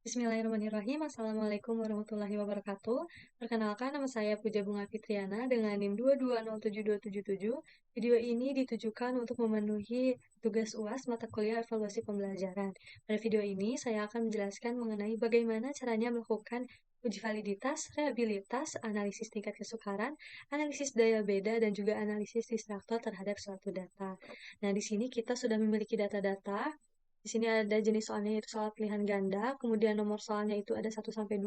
Bismillahirrahmanirrahim. Assalamualaikum warahmatullahi wabarakatuh. Perkenalkan, nama saya Puja Bunga Fitriana dengan NIM 2207277. Video ini ditujukan untuk memenuhi tugas UAS mata kuliah evaluasi pembelajaran. Pada video ini, saya akan menjelaskan mengenai bagaimana caranya melakukan uji validitas, reliabilitas, analisis tingkat kesukaran, analisis daya beda, dan juga analisis distraktor terhadap suatu data. Nah, di sini kita sudah memiliki data-data. Di sini ada jenis soalnya yaitu soal pilihan ganda, kemudian nomor soalnya itu ada 1-20.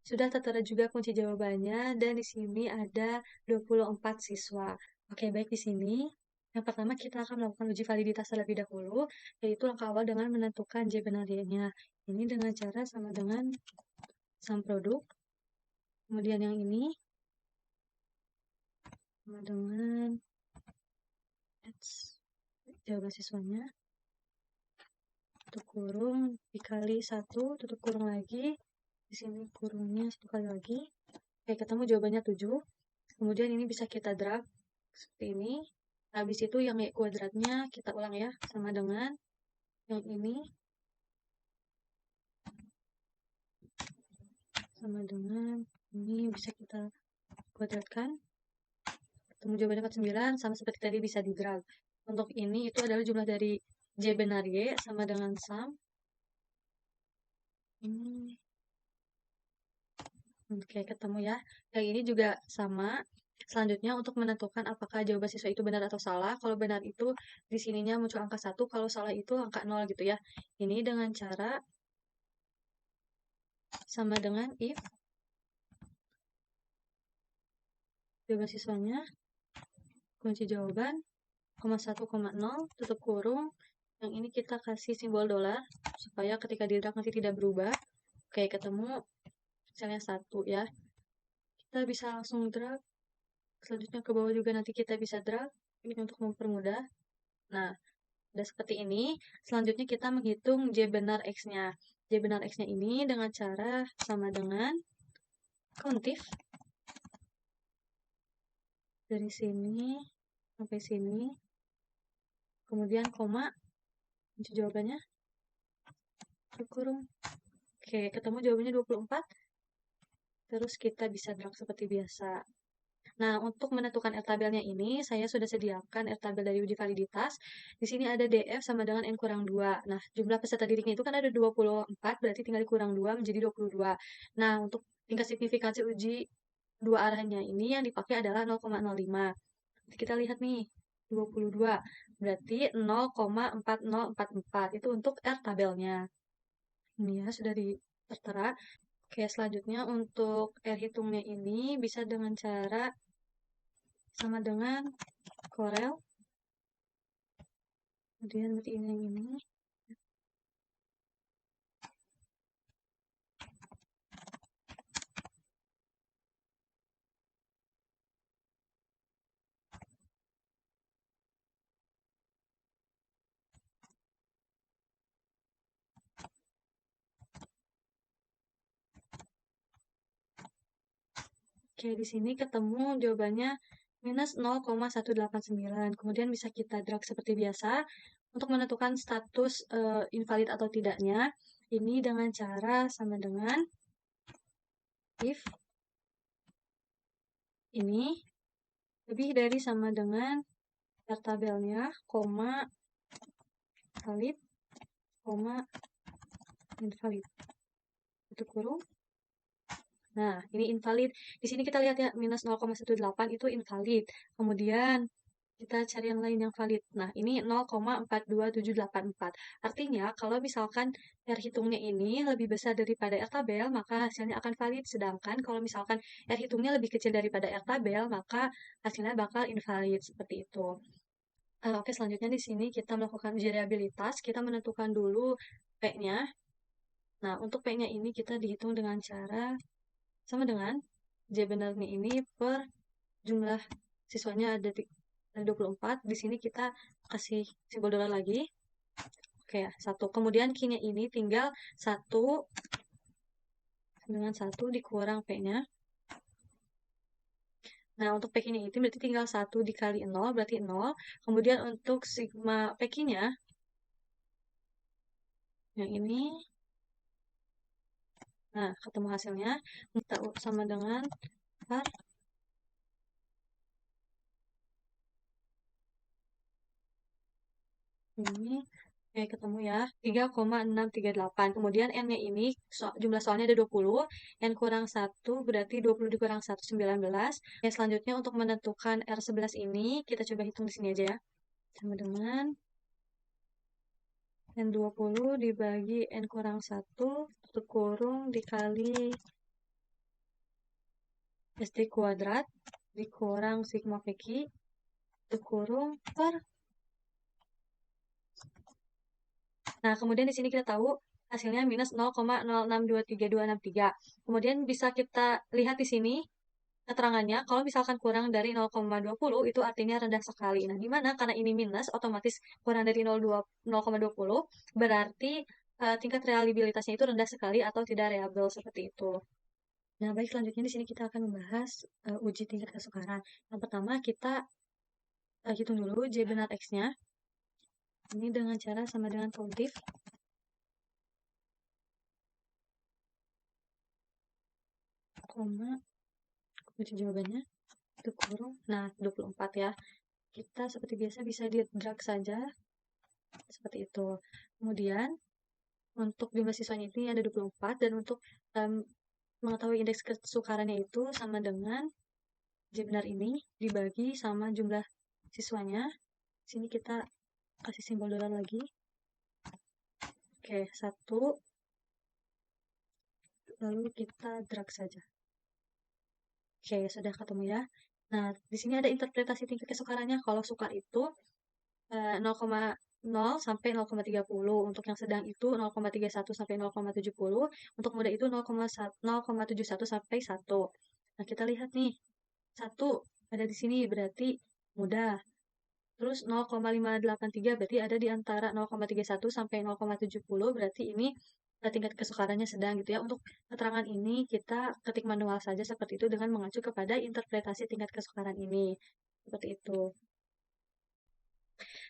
Sudah tertera juga kunci jawabannya, dan di sini ada 24 siswa. Oke, baik di sini. Yang pertama kita akan melakukan uji validitas terlebih dahulu, yaitu langkah awal dengan menentukan J benar Y-nya. Ini dengan cara sama dengan sum produk. Kemudian yang ini sama dengan jawaban siswanya. Tutup kurung dikali 1, tutup kurung lagi. Di sini kurungnya 1 kali lagi. Oke, ketemu jawabannya 7. Kemudian ini bisa kita drag seperti ini. Habis itu yang Y kuadratnya kita ulang ya, sama dengan yang ini. Sama dengan ini bisa kita kuadratkan. Ketemu jawabannya 49, sama seperti tadi bisa di drag. Untuk ini itu adalah jumlah dari J benar Y sama dengan sum. Ini. Oke, ketemu ya. Yang ini juga sama. Selanjutnya untuk menentukan apakah jawaban siswa itu benar atau salah. Kalau benar itu di sininya muncul angka 1, kalau salah itu angka 0 gitu ya. Ini dengan cara sama dengan if jawaban siswanya kunci jawaban, 1,0, tutup kurung. Yang ini kita kasih simbol dolar supaya ketika di drag nanti tidak berubah. Oke, ketemu misalnya 1 ya. Kita bisa langsung drag. Selanjutnya ke bawah juga nanti kita bisa drag. Ini untuk mempermudah. Nah, udah seperti ini. Selanjutnya kita menghitung J benar X-nya. J benar X-nya ini dengan cara sama dengan countif. Dari sini sampai sini. Kemudian koma. Kunci jawabannya. Kurung. Oke, ketemu jawabannya 24. Terus kita bisa drag seperti biasa. Nah, untuk menentukan R-tabelnya ini, saya sudah sediakan R-tabel dari uji validitas. Di sini ada DF sama dengan N kurang 2. Nah, jumlah peserta didiknya itu kan ada 24, berarti tinggal dikurang 2 menjadi 22. Nah, untuk tingkat signifikansi uji dua arahnya ini yang dipakai adalah 0,05. Kita lihat nih, 22. Berarti 0,4044. Itu untuk R-tabelnya. Ini ya, sudah tertera. Oke, selanjutnya untuk R hitungnya ini bisa dengan cara sama dengan Corel. Kemudian berarti ini yang ini. Oke, di sini ketemu jawabannya minus 0,189. Kemudian bisa kita drag seperti biasa. Untuk menentukan status invalid atau tidaknya, ini dengan cara sama dengan if ini lebih dari sama dengan R-tabelnya, koma, valid, koma, invalid. Tutup kurung. Nah, ini invalid. Di sini kita lihat ya, minus 0,18 itu invalid. Kemudian kita cari yang lain yang valid. Nah, ini 0,42784. Artinya, kalau misalkan R hitungnya ini lebih besar daripada R tabel, maka hasilnya akan valid. Sedangkan kalau misalkan R hitungnya lebih kecil daripada R tabel, maka hasilnya bakal invalid. Seperti itu. Oke, selanjutnya di sini kita melakukan uji reliabilitas. Kita menentukan dulu P-nya. Nah, untuk P-nya ini kita dihitung dengan cara sama dengan J benarnya ini per jumlah siswanya ada 24. Di sini kita kasih simbol dolar lagi. Oke ya, 1. Kemudian Q-nya ini tinggal 1 dengan 1 dikurang P-nya. Nah, untuk PQ-nya itu berarti tinggal 1 dikali 0, berarti 0. Kemudian untuk sigma PQ-nya, yang ini Nah, ketemu hasilnya, kita sama dengan var ini, ketemu ya, 3,638. Kemudian N-nya ini, jumlah soalnya ada 20, N kurang 1 berarti 20 dikurang 1, 19. Selanjutnya untuk menentukan R11 ini, kita coba hitung di sini aja ya. Sama dengan N20 dibagi N kurang 1, tutup kurung, dikali SD kuadrat, dikurang sigma PQ, tutup kurung, per. Nah, kemudian di sini kita tahu hasilnya minus 0,0623263. Kemudian bisa kita lihat di sini keterangannya, kalau misalkan kurang dari 0,20 itu artinya rendah sekali. Nah, gimana? Karena ini minus, otomatis kurang dari 0,20 berarti tingkat reliabilitasnya itu rendah sekali atau tidak reliable seperti itu. Nah, baik, selanjutnya di sini kita akan membahas uji tingkat kesukaran. Yang pertama, kita hitung dulu J benar X-nya. Ini dengan cara sama dengan kautif. Koma, kunci jawabannya, itu kurung. Nah, 24 ya. Kita seperti biasa bisa di drag saja. Seperti itu. Kemudian, untuk jumlah siswanya ini ada 24. Dan untuk mengetahui indeks kesukarannya itu sama dengan J benar ini dibagi sama jumlah siswanya. Sini kita kasih simbol dolar lagi. Oke, 1. Lalu kita drag saja. Oke, sudah ketemu ya. Nah, di sini ada interpretasi tingkat kesukarannya. Kalau sukar itu 0,0 sampai 0,30. Untuk yang sedang itu 0,31 sampai 0,70. Untuk muda itu 0,71 sampai 1. Nah, kita lihat nih. 1 ada di sini berarti mudah. Terus 0,583 berarti ada di antara 0,31 sampai 0,70, berarti ini tingkat kesukarannya sedang gitu ya. Untuk keterangan ini kita ketik manual saja seperti itu dengan mengacu kepada interpretasi tingkat kesukaran ini. Seperti itu.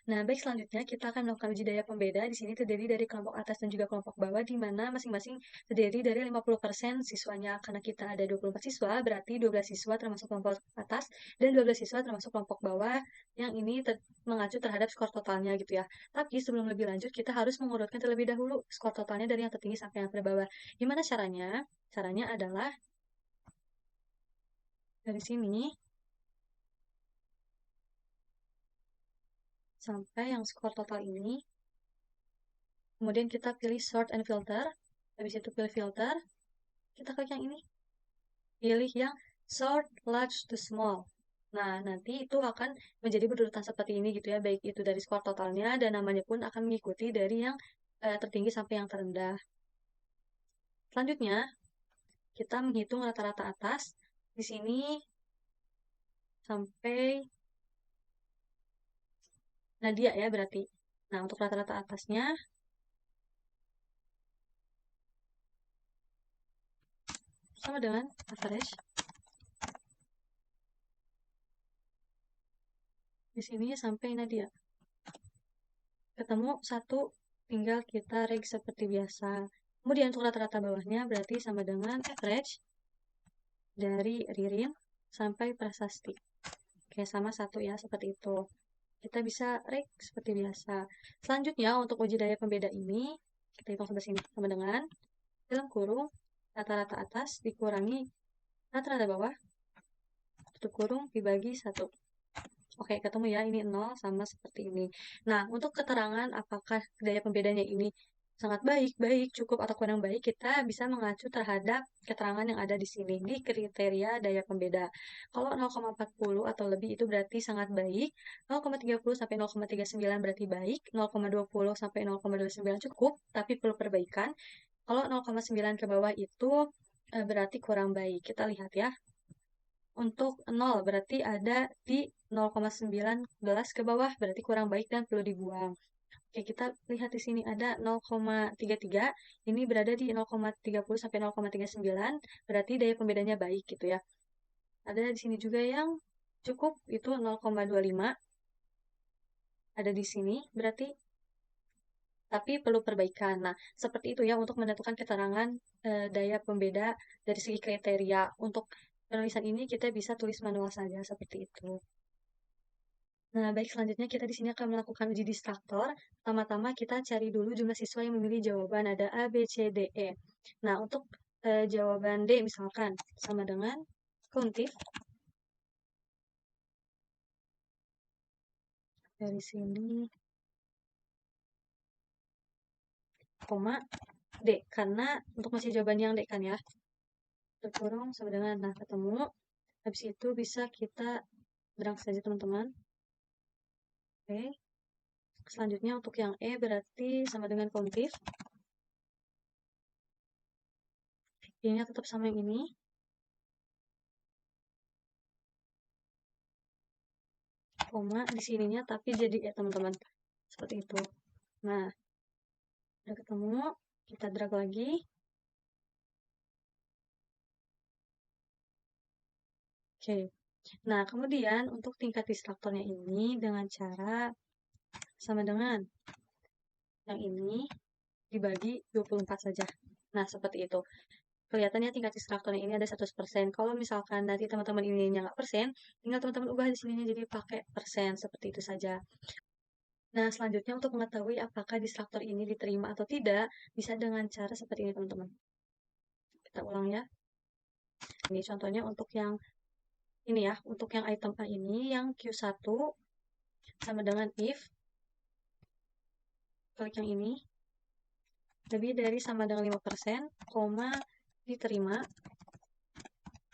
Nah, baik, selanjutnya kita akan melakukan uji daya pembeda. Di sini terdiri dari kelompok atas dan juga kelompok bawah, di mana masing-masing terdiri dari 50% siswanya. Karena kita ada 24 siswa, berarti 12 siswa termasuk kelompok atas, dan 12 siswa termasuk kelompok bawah, yang ini mengacu terhadap skor totalnya gitu ya. Tapi sebelum lebih lanjut, kita harus mengurutkan terlebih dahulu skor totalnya dari yang tertinggi sampai yang terbawah. Gimana caranya? Caranya adalah dari sini sampai yang skor total ini. Kemudian kita pilih sort and filter. Habis itu pilih filter. Kita klik yang ini. Pilih yang sort large to small. Nah, nanti itu akan menjadi berurutan seperti ini gitu ya. Baik itu dari skor totalnya dan namanya pun akan mengikuti dari yang tertinggi sampai yang terendah. Selanjutnya, kita menghitung rata-rata atas. Di sini sampai Nadia ya berarti. Nah, untuk rata-rata atasnya sama dengan average. Di sini sampai Nadia. Ketemu 1, tinggal kita reg seperti biasa. Kemudian untuk rata-rata bawahnya berarti sama dengan average dari Ririn sampai Prasasti. Oke, sama 1 ya, seperti itu. Kita bisa reg seperti biasa. Selanjutnya, untuk uji daya pembeda ini, kita hitung sampai sini. Sama dengan dalam kurung rata-rata atas dikurangi rata-rata bawah, tutup kurung dibagi 1. Oke, ketemu ya, ini 0 sama seperti ini. Nah, untuk keterangan apakah daya pembedanya ini sangat baik, cukup, atau kurang baik, kita bisa mengacu terhadap keterangan yang ada di sini, di kriteria daya pembeda. Kalau 0,40 atau lebih itu berarti sangat baik, 0,30 sampai 0,39 berarti baik, 0,20 sampai 0,29 cukup, tapi perlu perbaikan. Kalau 0,9 ke bawah itu berarti kurang baik. Kita lihat ya. Untuk 0 berarti ada di 0,19 ke bawah, berarti kurang baik dan perlu dibuang. Oke, kita lihat di sini ada 0,33, ini berada di 0,30 sampai 0,39, berarti daya pembedanya baik gitu ya. Ada di sini juga yang cukup, itu 0,25. Ada di sini, berarti tapi perlu perbaikan. Nah, seperti itu ya untuk menentukan keterangan daya pembeda dari segi kriteria. Untuk penulisan ini kita bisa tulis manual saja seperti itu. Nah, baik, selanjutnya kita di sini akan melakukan uji distraktor. Pertama-tama kita cari dulu jumlah siswa yang memilih jawaban. Ada A, B, C, D, E. Nah, untuk jawaban D misalkan sama dengan kuntif. Dari sini, koma, D. Karena untuk masih jawaban yang D kan ya. Terkurung sama dengan, nah ketemu. Habis itu bisa kita berang saja teman-teman. Oke. Selanjutnya untuk yang E berarti sama dengan kontif. Ini tetap sama yang ini. Koma di sininya tapi jadi E teman-teman. Seperti itu. Nah, udah ketemu. Kita drag lagi. Oke. Nah, kemudian untuk tingkat distraktornya ini dengan cara sama dengan yang ini dibagi 24 saja. Nah, seperti itu. Kelihatannya tingkat distraktornya ini ada 100%. Kalau misalkan nanti teman-teman ini nggak persen, tinggal teman-teman ubah di sininya jadi pakai persen. Seperti itu saja. Nah, selanjutnya untuk mengetahui apakah distraktor ini diterima atau tidak, bisa dengan cara seperti ini, teman-teman. Kita ulang ya. Ini contohnya untuk yang ini ya, untuk yang item A ini, yang Q1 sama dengan if, klik yang ini, lebih dari sama dengan 5%, koma, diterima,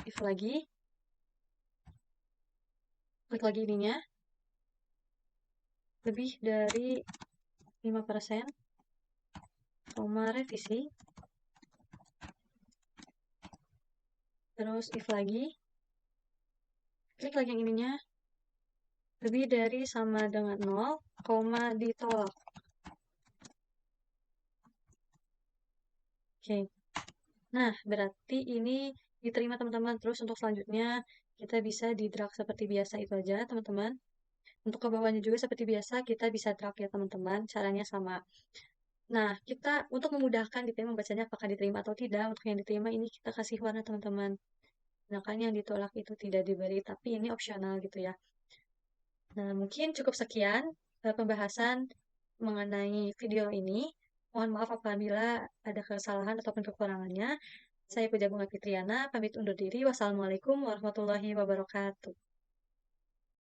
if lagi, klik lagi ininya, lebih dari 5%, koma, revisi, terus if lagi, klik lagi yang ininya, lebih dari sama dengan 0, koma, ditolak. Oke. Nah, berarti ini diterima teman-teman. Terus untuk selanjutnya kita bisa di drag seperti biasa itu aja teman-teman. Untuk ke bawahnya juga seperti biasa kita bisa drag ya teman-teman. Caranya sama. Nah, kita untuk memudahkan DP membacanya apakah diterima atau tidak. Untuk yang diterima ini kita kasih warna teman-teman. Sedangkan yang ditolak itu tidak diberi, tapi ini opsional gitu ya. Nah, mungkin cukup sekian pembahasan mengenai video ini. Mohon maaf apabila ada kesalahan ataupun kekurangannya. Saya Puja Bunga Fitriana, pamit undur diri. Wassalamualaikum warahmatullahi wabarakatuh.